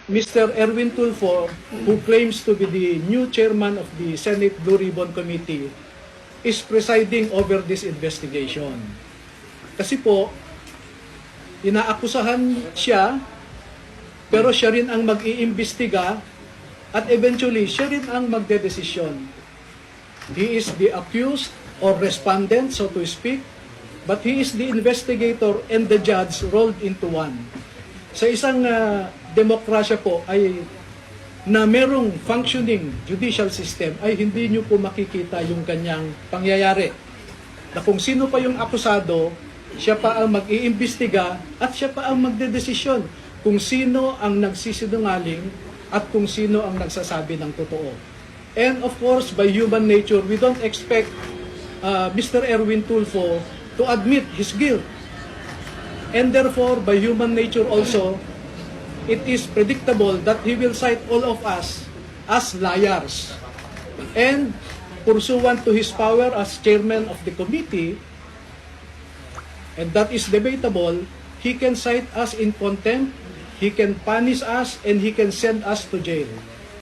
Mr. Erwin Tulfo, who claims to be the new chairman of the Senate Blue Ribbon Committee, is presiding over this investigation. Kasi po, inaakusahan siya, pero siya rin ang mag-iimbestiga at eventually siya rin ang magdedesisyon. He is the accused or respondent, so to speak, but he is the investigator and the judge rolled into one. Sa isang demokrasya po ay na merong functioning judicial system ay hindi nyo po makikita yung kanyang pangyayari. Na kung sino pa yung akusado, siya pa ang mag-iimbestiga at siya pa ang magdedesisyon kung sino ang nagsisinungaling at kung sino ang nagsasabi ng totoo. And of course, by human nature, we don't expect Mr. Erwin Tulfo to admit his guilt. And therefore, by human nature also, it is predictable that he will cite all of us as liars. And pursuant to his power as chairman of the committee, and that is debatable, he can cite us in contempt, he can punish us, and he can send us to jail.